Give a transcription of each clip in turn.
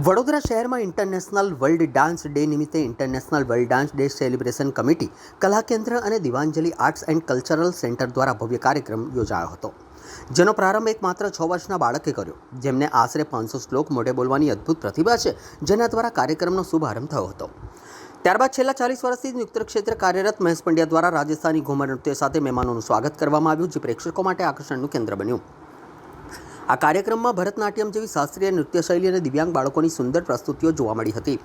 વડોદરા શહેરમાં international world dance day નિમિત્તે international world dance day celebration committee, કલા કેન્દ્ર અને દિવાંજલિ આર્ટ્સ એન્ડ કલ્ચરલ સેન્ટર દ્વારા ભવ્ય કાર્યક્રમ યોજાયો હતો, જેનો પ્રારંભ એક માત્ર 6 વર્ષના બાળકે કર્યો, જેમને આશરે 500 શ્લોક મોઢે બોલવાની અદ્ભુત પ્રતિભા છે, જેના દ્વારા કાર્યક્રમનો શુભારંભ થયો હતો. ત્યારબાદ છેલ્લા 40 વર્ષથી નૃત્ય ક્ષેત્રે કાર્યરત મહેશ પંડ્યા દ્વારા રાજસ્થાની ઘુમર નૃત્ય સાથે મહેમાનોનું સ્વાગત કરવામાં આવ્યું, જે પ્રેક્ષકો માટે આકર્ષણનું કેન્દ્ર બન્યું. આ કાર્યક્રમમાં ભરતનાટ્યમ જેવી શાસ્ત્રીય નૃત્ય શૈલી અને દિવ્યાંગ બાળકોની સુંદર પ્રસ્તુતિઓ જોવા મળી હતી.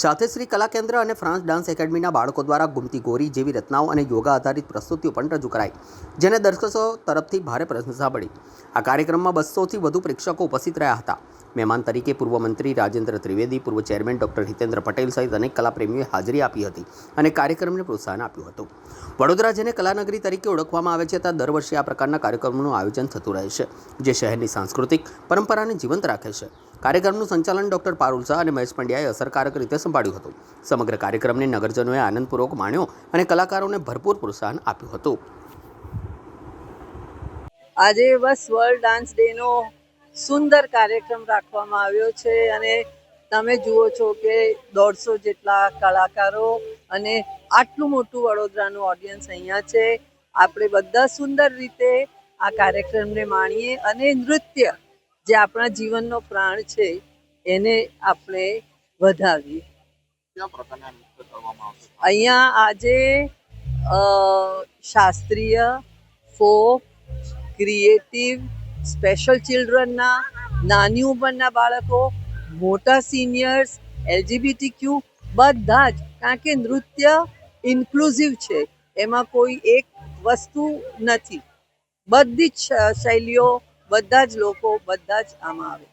સાથે શ્રી કલા કેન્દ્ર અને ફ્રાન્સ ડાન્સ એકેડમીના બાળકો દ્વારા ગુમતી ગોરી જેવી રચનાઓ અને યોગા આધારિત પ્રસ્તુતિઓ પણ રજૂ કરાઈ, જેને દર્શકો તરફથી ભારે પ્રશંસા મળી. આ કાર્યક્રમમાં 200થી વધુ પ્રેક્ષકો ઉપસ્થિત રહ્યા હતા. મહેમાન તરીકે પૂર્વ મંત્રી રાજેન્દ્ર ત્રિવેદી, પૂર્વ ચેરમેન ડૉક્ટર હિતેન્દ્ર પટેલ સહિત અનેક કલાપ્રેમીઓએ હાજરી આપી હતી અને કાર્યક્રમને પ્રોત્સાહન આપ્યું હતું. વડોદરા, જેને કલાનગરી તરીકે ઓળખવામાં આવે છે, ત્યાં દર વર્ષે આ પ્રકારના કાર્યક્રમોનું આયોજન થતું રહે છે, જે શહેરની સાંસ્કૃતિક પરંપરાને જીવંત રાખે છે. કાર્યક્રમનું સંચાલન ડૉક્ટર પારુલ શાહ અને મહેશ પંડ્યાએ અસરકારક રીતે સંભાળ્યું હતું. સમગ્ર કાર્યક્રમને નગરજનોએ આનંદપૂર્વક માણ્યો અને કલાકારોને ભરપૂર પ્રોત્સાહન આપ્યું હતું. આજે બસ વર્લ્ડ ડાન્સ ડેનો સુંદર કાર્યક્રમ રાખવામાં આવ્યો છે અને તમે જુઓ છો કે 150 જેટલા કલાકારો અને આટલું મોટું વડોદરાનું ઓડિયન્સ અહીંયા છે. આપણે બધા સુંદર રીતે આ કાર્યક્રમને માણીએ અને નૃત્ય, જે આપણા જીવનનો પ્રાણ છે, એને આપણે વધાવીએ. અહીંયા આજે શાસ્ત્રીય, ફોક, ક્રિએટિવ, સ્પેશિયલ ચિલ્ડ્રનના, નાની ઉંમરના બાળકો, મોટા સિનિયર્સ, LGBTQ બધા જ, કારણ કે નૃત્ય ઇન્ક્લુઝિવ છે, એમાં કોઈ એક વસ્તુ નથી. બધી જ શૈલીઓ, બધા જ લોકો, બધા જ આમાં આવે.